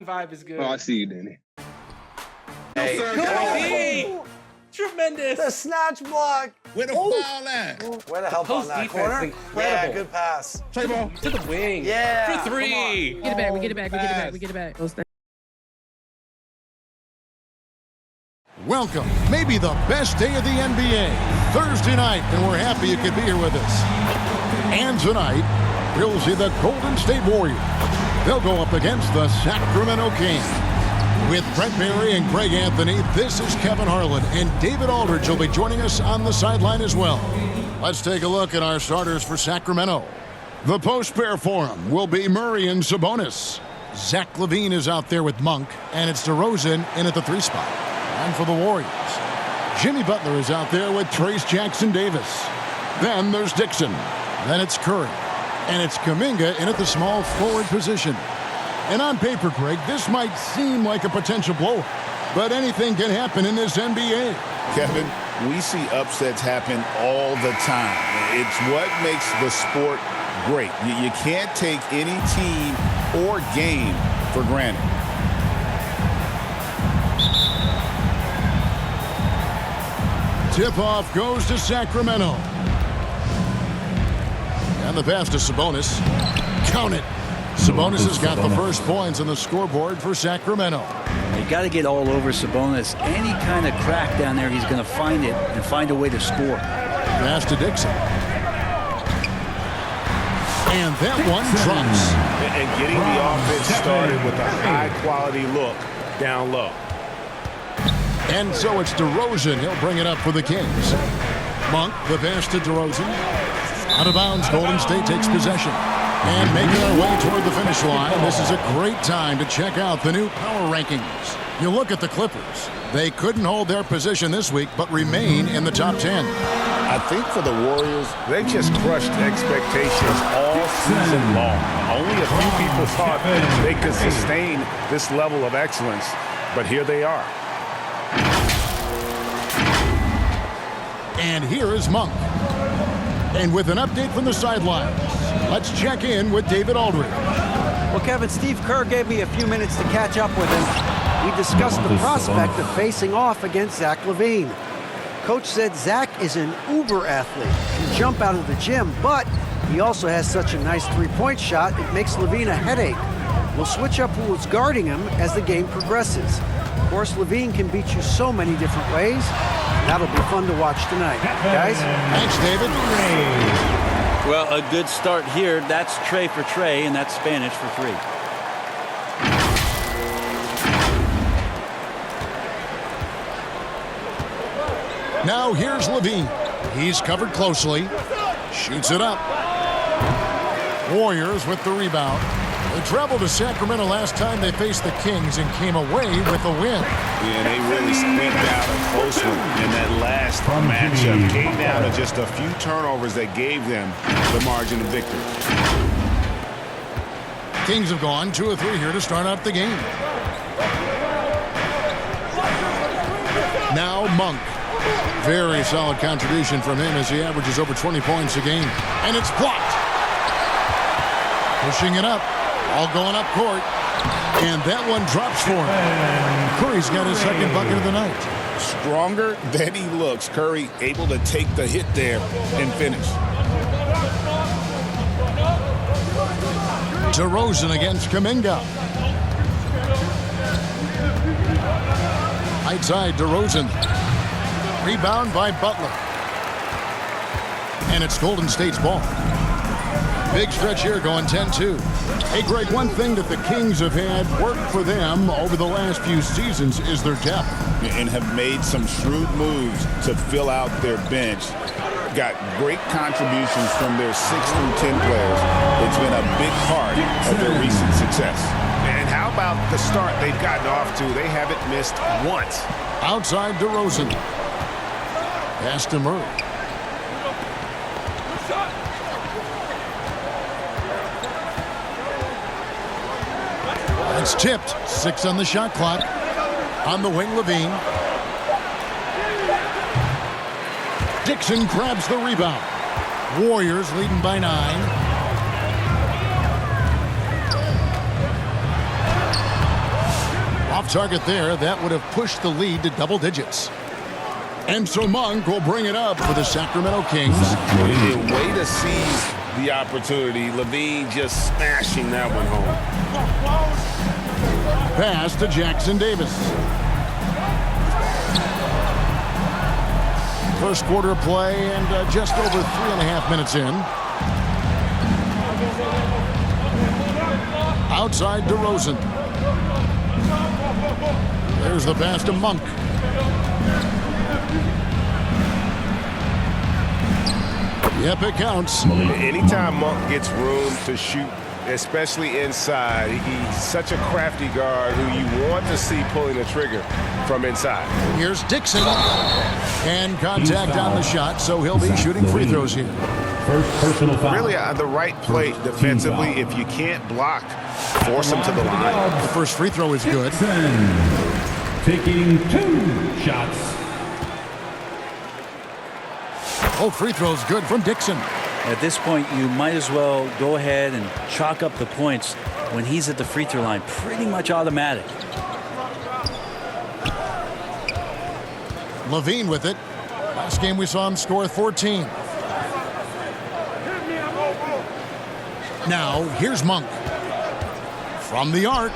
vibe is good. Oh, I see you, Danny. Hey, tremendous. The snatch block. Where the foul at? Way to help Post on that defense, corner. incredible. Yeah, good pass. Trey ball. To the wing. Yeah. For three. We get it back, we get it back, we get it back, we get it back. Those things. Welcome, maybe the best day of the NBA, Thursday night, and we're happy you could be here with us. And tonight, we'll see the Golden State Warriors. They'll go up against the Sacramento Kings. With Brent Berry and Greg Anthony, this is Kevin Harlan, and David Aldridge will be joining us on the sideline as well. Let's take a look at our starters for Sacramento. The post pair for him will be Murray and Sabonis. Zach LaVine is out there with Monk, and it's DeRozan in at the 3 spot. And for the Warriors, Jimmy Butler is out there with Trace Jackson-Davis. Then there's Dixon. Then it's Curry. And it's Kuminga in at the small forward position. And on paper, Greg, this might seem like a potential blow, but anything can happen in this NBA. Kevin, we see upsets happen all the time. It's what makes the sport great. You can't take any team or game for granted. Tip-off goes to Sacramento. And the pass to Sabonis. Count it. Sabonis has got the first points on the scoreboard for Sacramento. You got to get all over Sabonis. Any kind of crack down there, he's going to find it and find a way to score. Pass to Dixon. And that one drops. And getting the offense started with a high-quality look down low. And so it's DeRozan. He'll bring it up for the Kings. Monk, the pass to DeRozan. Out of bounds, Golden State takes possession. And making our way toward the finish line, this is a great time to check out the new power rankings. You look at the Clippers. They couldn't hold their position this week, but remain in the top 10. I think for the Warriors, they just crushed expectations all season long. Only a few people thought they could sustain this level of excellence, but here they are. And here is Monk. And with an update from the sidelines, let's check in with David Aldridge. Well, Kevin, Steve Kerr gave me a few minutes to catch up with him. We discussed the prospect of facing off against Zach LaVine. Coach said Zach is an uber athlete, can jump out of the gym, but he also has such a nice three-point shot, it makes LaVine a headache. We'll switch up who is guarding him as the game progresses. Of course, LaVine can beat you so many different ways. That'll be fun to watch tonight. Guys? Thanks, David. Well, a good start here. That's Trey for Trey, and that's Spanish for 3. Now here's LaVine. He's covered closely. Shoots it up. Warriors with the rebound. They traveled to Sacramento last time they faced the Kings and came away with a win. Yeah, they really squeaked out a close one in that last matchup. Came down to just a few turnovers that gave them the margin of victory. Kings have gone 2 of 3 here to start out the game. Now Monk. Very solid contribution from him as he averages over 20 points a game. And it's blocked. Pushing it up. All going up court. And that one drops for him. Curry's got his second bucket of the night. Stronger than he looks. Curry able to take the hit there and finish. DeRozan against Kuminga. Right side, DeRozan. Rebound by Butler. And it's Golden State's ball. Big stretch here going 10-2. Hey, Greg, one thing that the Kings have had work for them over the last few seasons is their depth. And have made some shrewd moves to fill out their bench. Got great contributions from their 6 through 10 players. It's been a big part of their recent success. And how about the start they've gotten off to? They haven't missed once. Outside DeRozan. Pass to Murray. It's tipped. 6 on the shot clock. On the wing, LaVine. Dixon grabs the rebound. Warriors leading by 9. Off target there. That would have pushed the lead to double digits. And so Monk will bring it up for the Sacramento Kings. Way to seize the opportunity. Levine just smashing that one home. Pass to Jackson Davis. First quarter play and just over 3.5 minutes in. Outside DeRozan. There's the pass to Monk. Yep, it counts. Anytime Monk gets room to shoot, especially inside, he's such a crafty guard who you want to see pulling the trigger from inside. Here's Dixon. And contact on the shot, so he'll be shooting free throws here. First personal foul. Really the right play defensively. If you can't block, force him to the line. The first free throw is good. Dixon taking 2 shots. Oh, free throw's good from Dixon. At this point, you might as well go ahead and chalk up the points when he's at the free throw line. Pretty much automatic. Levine with it. Last game we saw him score 14. Now, here's Monk. From the arc.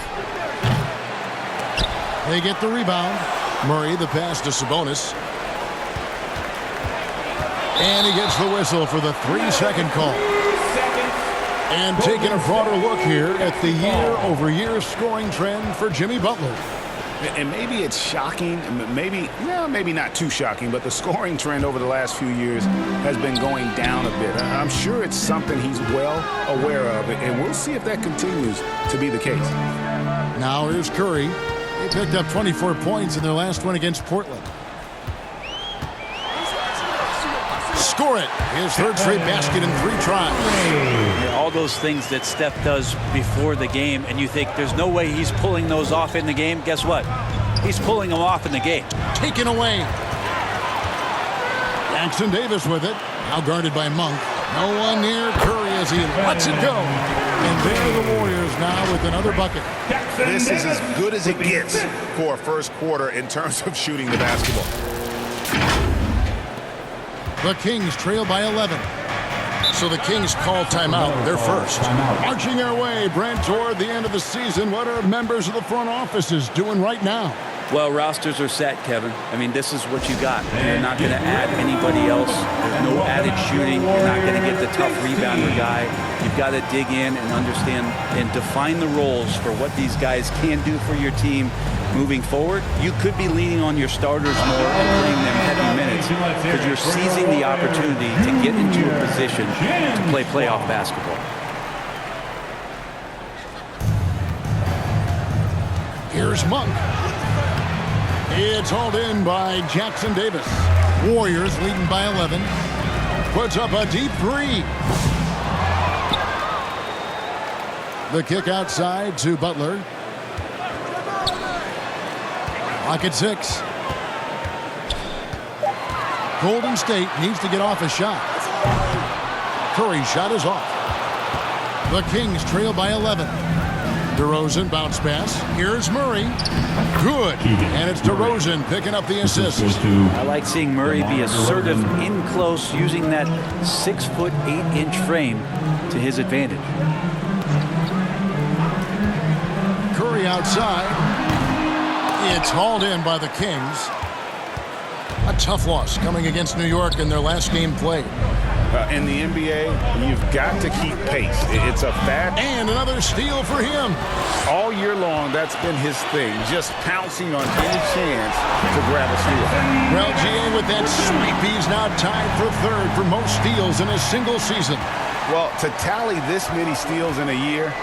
They get the rebound. Murray, the pass to Sabonis. And he gets the whistle for the 3-second call. And taking a broader look here at the year-over-year scoring trend for Jimmy Butler. And maybe it's shocking, maybe not too shocking, but the scoring trend over the last few years has been going down a bit. I'm sure it's something he's well aware of, and we'll see if that continues to be the case. Now here's Curry. They picked up 24 points in their last win against Portland. Score it. His third straight basket in 3 tries. All those things that Steph does before the game, and you think there's no way he's pulling those off in the game. Guess what? He's pulling them off in the game. Taken away. Jackson Davis with it. Now guarded by Monk. No one near Curry as he lets it go. And there are the Warriors now with another bucket. This is as good as it gets for a first quarter in terms of shooting the basketball. The Kings trail by 11. So the Kings call timeout. They're first. Marching their way, Brent, toward the end of the season. What are members of the front offices doing right now? Well, rosters are set, Kevin. I mean, this is what you got. You're not going to add anybody else. There's no added shooting. You're not going to get the tough rebounder guy. You've got to dig in and understand and define the roles for what these guys can do for your team moving forward. You could be leaning on your starters more and playing them heavy minutes because you're seizing the opportunity to get into a position to play playoff basketball. Here's Monk. It's hauled in by Jackson Davis. Warriors leading by 11. Puts up a deep 3. The kick outside to Butler. Clock at 6. Golden State needs to get off a shot. Curry's shot is off. The Kings trail by 11. DeRozan bounce pass. Here's Murray. Good. And it's DeRozan picking up the assist. I like seeing Murray be assertive in close, using that 6'8" frame to his advantage. Curry outside. It's hauled in by the Kings. A tough loss coming against New York in their last game played. In the NBA, you've got to keep pace. It's a fact. And another steal for him. All year long, that's been his thing, just pouncing on any chance to grab a steal. Well, GA, with that sweep, he's now tied for third for most steals in a single season. Well, to tally this many steals in a year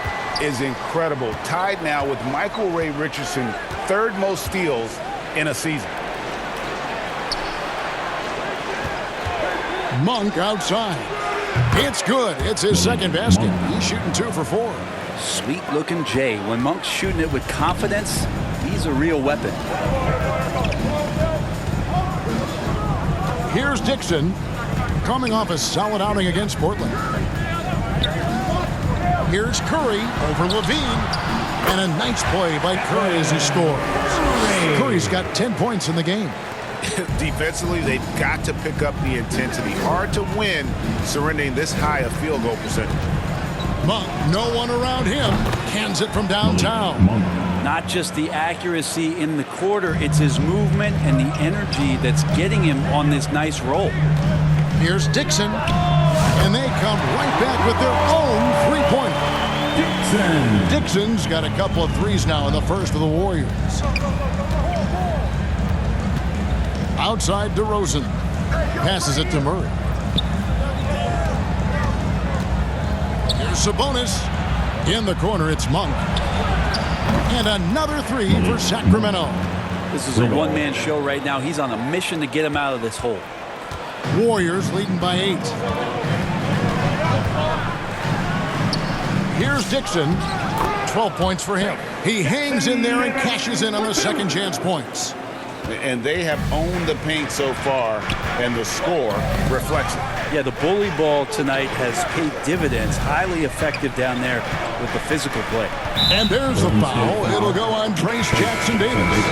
is incredible. Tied now with Michael Ray Richardson, third most steals in a season. Monk outside. It's good. It's his second basket. He's shooting 2 for 4. Sweet-looking Jay. When Monk's shooting it with confidence, he's a real weapon. Here's Dixon, coming off a solid outing against Portland. Here's Curry over Levine. And a nice play by Curry as he scores. Curry's got 10 points in the game. Defensively, they've got to pick up the intensity. Hard to win surrendering this high a field goal percentage. Monk, no one around him, cans it from downtown. Not just the accuracy in the quarter, it's his movement and the energy that's getting him on this nice roll. Here's Dixon, and they come right back with their own three-pointer. Dixon's got a couple of threes now in the first for the Warriors. Outside DeRozan. Passes it to Murray. Here's Sabonis. In the corner, it's Monk. And another three for Sacramento. This is a one-man show right now. He's on a mission to get him out of this hole. Warriors leading by 8. Here's Dixon. 12 points for him. He hangs in there and cashes in on the second chance points. And they have owned the paint so far, and the score reflects it. Yeah, the bully ball tonight has paid dividends. Highly effective down there with the physical play. And there's the foul. It'll go on Trace Jackson-Davis.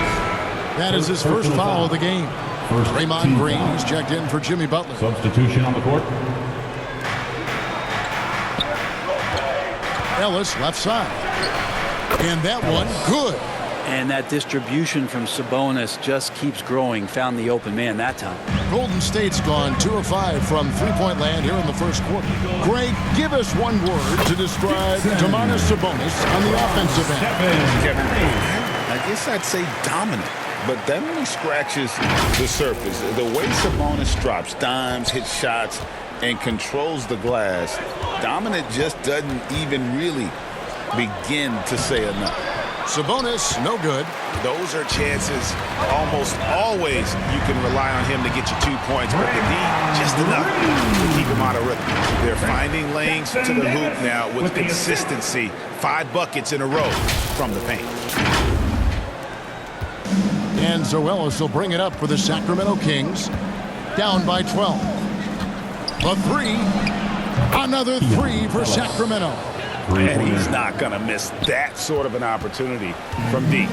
That is his first foul of the game. Draymond Green is checked in for Jimmy Butler. Substitution on the court. Ellis left side. And that one, good. And that distribution from Sabonis just keeps growing. Found the open man that time. Golden State's gone 2 of 5 from three-point land here in the first quarter. Greg, give us one word to describe Domantas Sabonis on the offensive end. Kevin, I guess I'd say dominant, but that only scratches the surface. The way Sabonis drops dimes, hits shots, and controls the glass, dominant just doesn't even really begin to say enough. Sabonis, no good. Those are chances almost always you can rely on him to get you 2 points, but the D, just enough to keep him out of rhythm. They're finding lanes to the hoop now with consistency. 5 buckets in a row from the paint. And Zoelis will bring it up for the Sacramento Kings. Down by 12. A three. Another three for Sacramento. And he's not going to miss that sort of an opportunity from deep.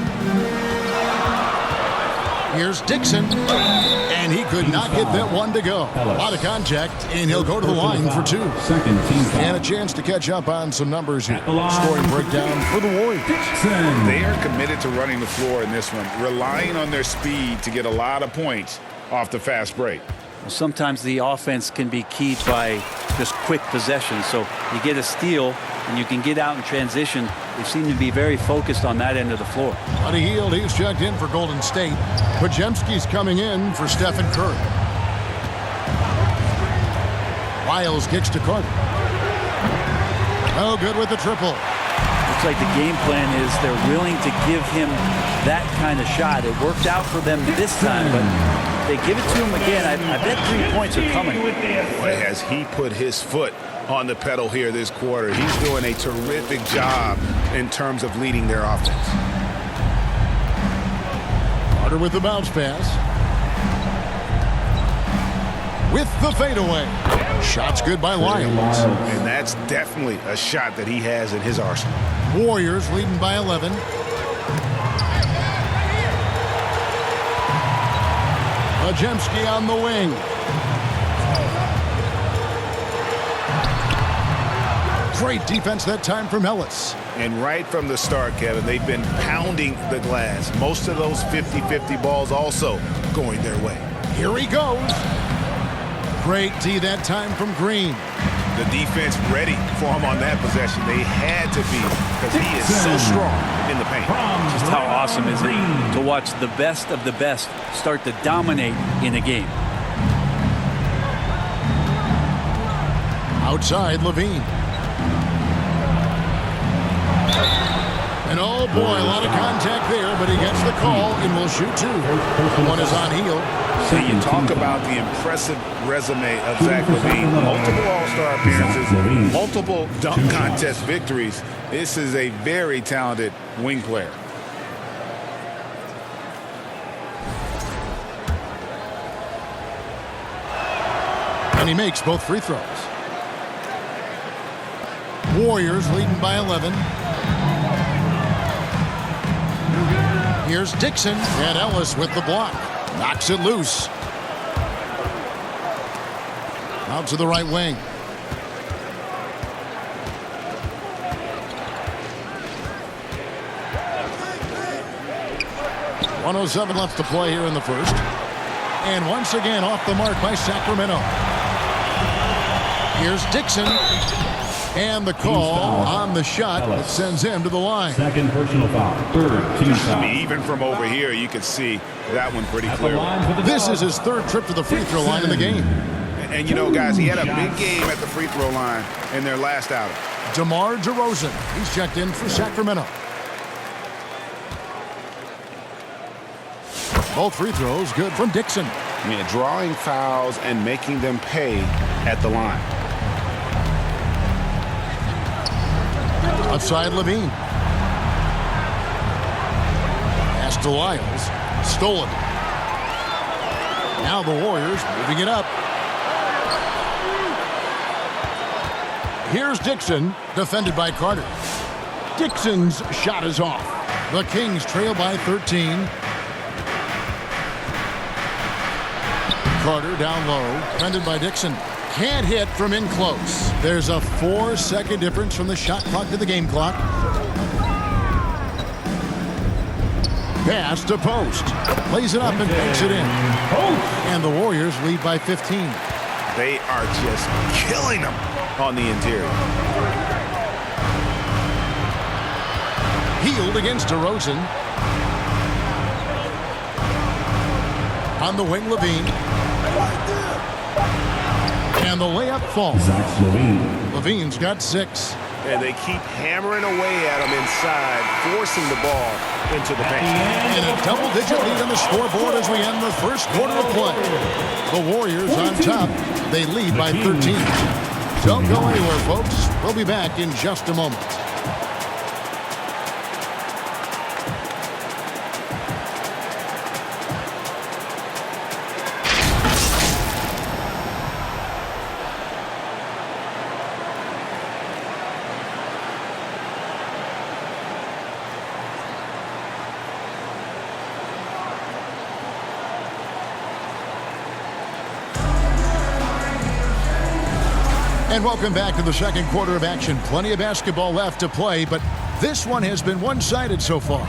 Here's Dixon. And he could not get that one to go. A lot of contact, and he'll go to the line for 2. And a chance to catch up on some numbers here. Scoring breakdown for the Warriors. They are committed to running the floor in this one, relying on their speed to get a lot of points off the fast break. Sometimes the offense can be keyed by just quick possession. So you get a steal and you can get out in transition. They seem to be very focused on that end of the floor. Buddy Hield, he's checked in for Golden State. Podziemski's coming in for Stephen Curry. Wiles kicks to Carter. Oh, good with the triple. Looks like the game plan is they're willing to give him that kind of shot. It worked out for them this time, but they give it to him again. I bet 3 points are coming. Boy, has he put his foot on the pedal here this quarter. He's doing a terrific job in terms of leading their offense. Carter with the bounce pass. With the fadeaway. Shot's good by Lyons. And that's definitely a shot that he has in his arsenal. Warriors leading by 11. Podziemski on the wing. Great defense that time from Ellis. And right from the start, Kevin, they've been pounding the glass. Most of those 50-50 balls also going their way. Here he goes. Great D that time from Green. The defense ready for him on that possession. They had to be, because he is so strong in the paint. Just how awesome is it to watch the best of the best start to dominate in a game. Outside, Levine. And oh boy, a lot of contact there, but he gets the call and will shoot 2. One is on Hield. So you talk about the impressive resume of Zach LaVine. Multiple All-Star appearances, multiple dunk contest victories. This is a very talented wing player. And he makes both free throws. Warriors leading by 11. Here's Dixon, and Ellis with the block. Knocks it loose. Out to the right wing. 1:07 left to play here in the first. And once again off the mark by Sacramento. Here's Dixon. And the call on the shot that sends him to the line. Second personal foul. Third team foul. Even from over here, you can see that one pretty clearly. This is his third trip to the free throw line in the game. And you know, guys, he had a big game at the free throw line in their last outing. DeMar DeRozan. He's checked in for Sacramento. Both free throws good from Dixon. I mean, drawing fouls and making them pay at the line. Outside Levine. Pass to Lyles. Stolen. Now the Warriors moving it up. Here's Dixon, defended by Carter. Dixon's shot is off. The Kings trail by 13. Carter down low, defended by Dixon. Can't hit from in close. There's a 4-second difference from the shot clock to the game clock. Pass to Post. Plays it up and banks it in. And the Warriors lead by 15. They are just killing them on the interior. Healed against DeRozan. On the wing, Levine. And the layup falls. Levine's got 6. And they keep hammering away at him inside, forcing the ball into the paint. And a double-digit lead on the scoreboard as we end the first quarter of play. The Warriors on top. They lead by 13. Don't go anywhere, folks. We'll be back in just a moment. And welcome back to the second quarter of action. Plenty of basketball left to play, but this one has been one-sided so far.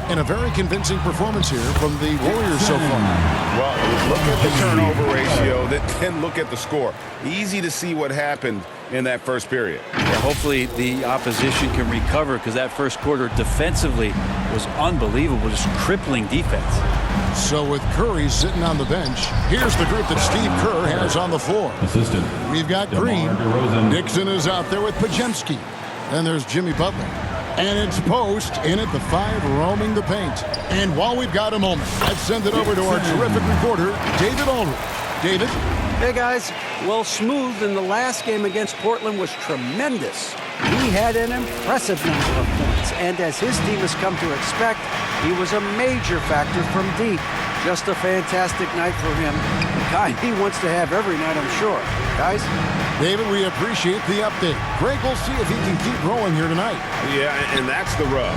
And a very convincing performance here from the Warriors so far. Well, look at the turnover ratio, then look at the score. Easy to see what happened in that first period. Yeah, hopefully the opposition can recover because that first quarter defensively was unbelievable, just crippling defense. So with Curry sitting on the bench, here's the group that Steve Kerr has on the floor. Assistant. We've got Green. Dixon is out there with Pajemski. Then there's Jimmy Butler. And it's Post in at the 5, roaming the paint. And while we've got a moment, let's send it over to our terrific reporter, David Aldridge. David? Hey, guys. Well, Smooth in the last game against Portland was tremendous. He had an impressive number of points, and as his team has come to expect, he was a major factor from deep. Just a fantastic night for him. The kind he wants to have every night, I'm sure. Guys? David, we appreciate the update. Greg will see if he can keep growing here tonight. Yeah, and that's the rub.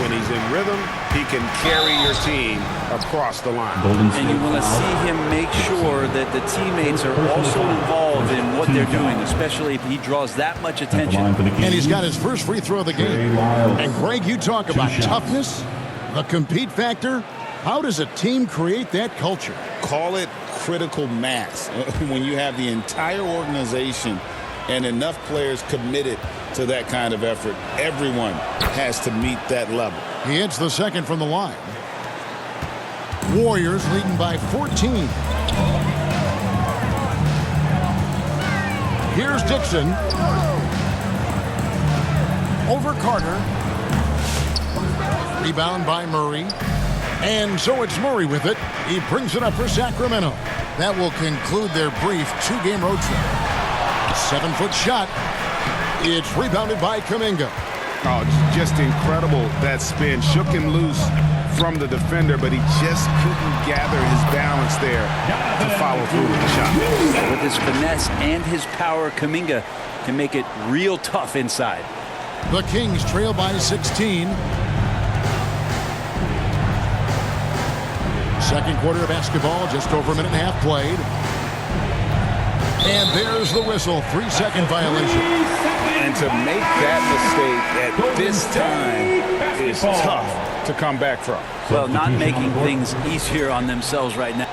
When he's in rhythm, he can carry your team across the line. And you want to see him make sure that the teammates are also involved in what they're doing, especially if he draws that much attention. And he's got his first free throw of the game. And Greg, you talk about toughness, the compete factor. How does a team create that culture? Call it critical mass. When you have the entire organization and enough players committed to that kind of effort, everyone has to meet that level. He hits the second from the line. Warriors leading by 14. Here's Dixon. Over Carter. Rebound by Murray. And so it's Murray with it. He brings it up for Sacramento. That will conclude their brief 2-game road trip. 7-foot shot. It's rebounded by Kuminga. Oh, just incredible. That spin shook him loose from the defender, but he just couldn't gather his balance there to follow through with the shot. With his finesse and his power, Kuminga can make it real tough inside. The Kings trail by 16. Second quarter of basketball, just over a minute and a half played. And there's the whistle, 3-second violation. And to make that mistake at this time is tough to come back from. Well, not making things easier on themselves right now.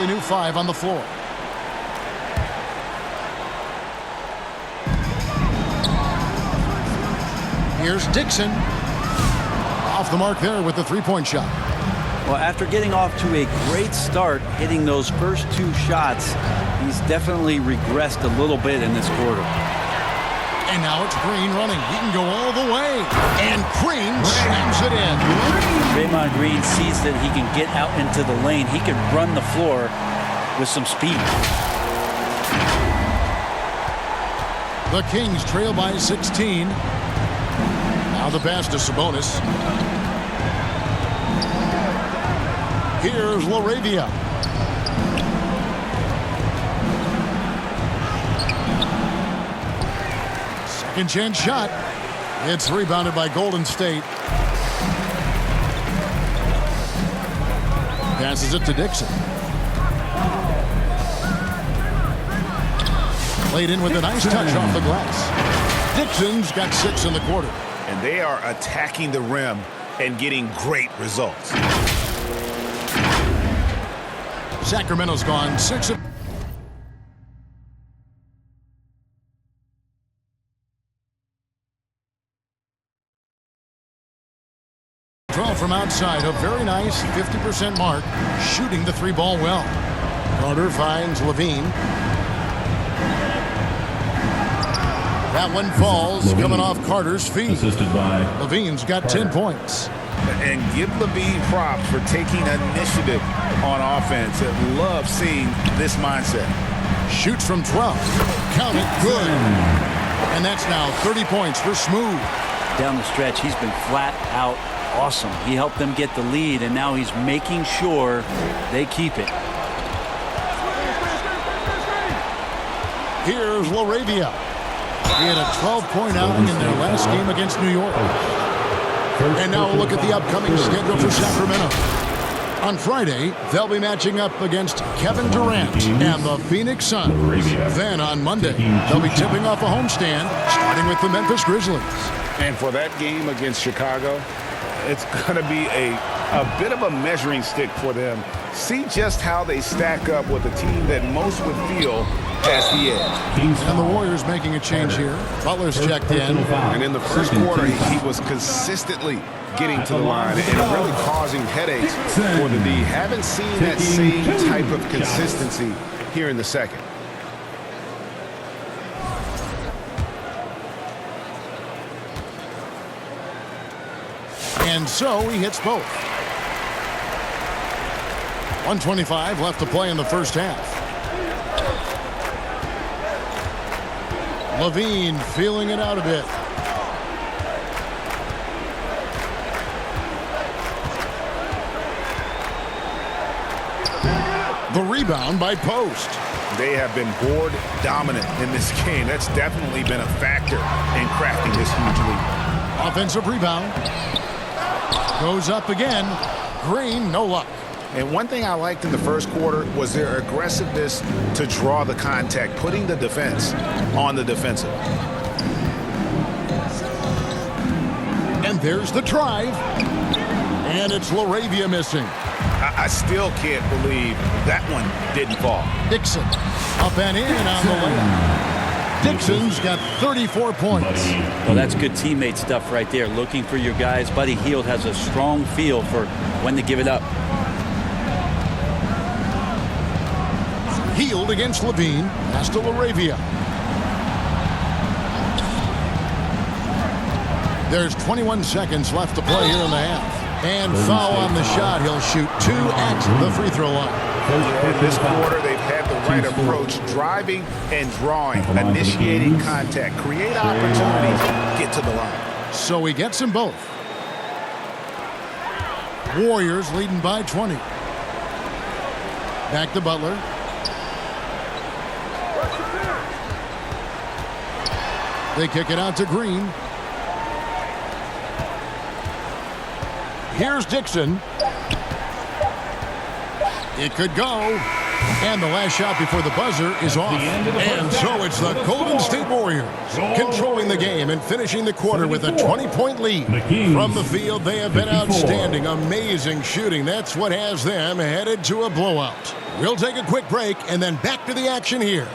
New 5 on the floor. Here's Dixon. Off the mark there with the three-point shot. Well, after getting off to a great start, hitting those first 2 shots, he's definitely regressed a little bit in this quarter. And now it's Green running. He can go all the way. And Green slams it in. Draymond Green sees that he can get out into the lane. He can run the floor with some speed. The Kings trail by 16. Now the pass to Sabonis. Here's LaRavia. Second chance shot. It's rebounded by Golden State. Passes it to Dixon. Played in with a nice touch off the glass. Dixon's got 6 in the quarter. And they are attacking the rim and getting great results. Sacramento's gone 6 of... Draw from outside, a very nice 50% mark, shooting the 3-ball well. Carter finds Levine. That one falls, Levine, coming off Carter's feet. Assisted by Levine's got 10 points. And give Levine props for taking initiative on offense. I love seeing this mindset. Shoots from 12. Count it, good. And that's now 30 points for Smooth. Down the stretch, he's been flat out awesome. He helped them get the lead, and now he's making sure they keep it. Here's LaRavia. He had a 12-point outing in their last game against New York. And now we'll look at the upcoming schedule for Sacramento. On Friday, they'll be matching up against Kevin Durant and the Phoenix Suns. Then on Monday, they'll be tipping off a homestand, starting with the Memphis Grizzlies. And for that game against Chicago, it's going to be a bit of a measuring stick for them. See just how they stack up with a team that most would feel has the edge. And the Warriors making a change here. Butler's checked in. And in the first quarter, he was consistently getting to the line and really causing headaches for the D. Haven't seen that same type of consistency here in the second. And so he hits both. 1:25 left to play in the first half. Levine feeling it out a bit. The rebound by Post. They have been board dominant in this game. That's definitely been a factor in crafting this huge lead. Offensive rebound. Goes up again. Green, no luck. And one thing I liked in the first quarter was their aggressiveness to draw the contact, putting the defense on the defensive. And there's the drive. And it's LaRavia missing. I still can't believe that one didn't fall. Dixon up and in on the layup. Dixon's got 34 points. Well, that's good teammate stuff right there. Looking for your guys. Buddy Hield has a strong feel for when to give it up. Hield against Levine. Pass to LaRavia. There's 21 seconds left to play here in the half. And foul on the shot. He'll shoot 2 at the free throw line. In this quarter, they've had the right approach, driving and drawing, initiating contact, create opportunities, get to the line. So he gets them both. Warriors leading by 20. Back to Butler. They kick it out to Green. Here's Dixon. It could go. And the last shot before the buzzer is off. And so it's the Golden State Warriors controlling the game and finishing the quarter with a 20-point lead. From the field, they have been outstanding. Amazing shooting. That's what has them headed to a blowout. We'll take a quick break and then back to the action here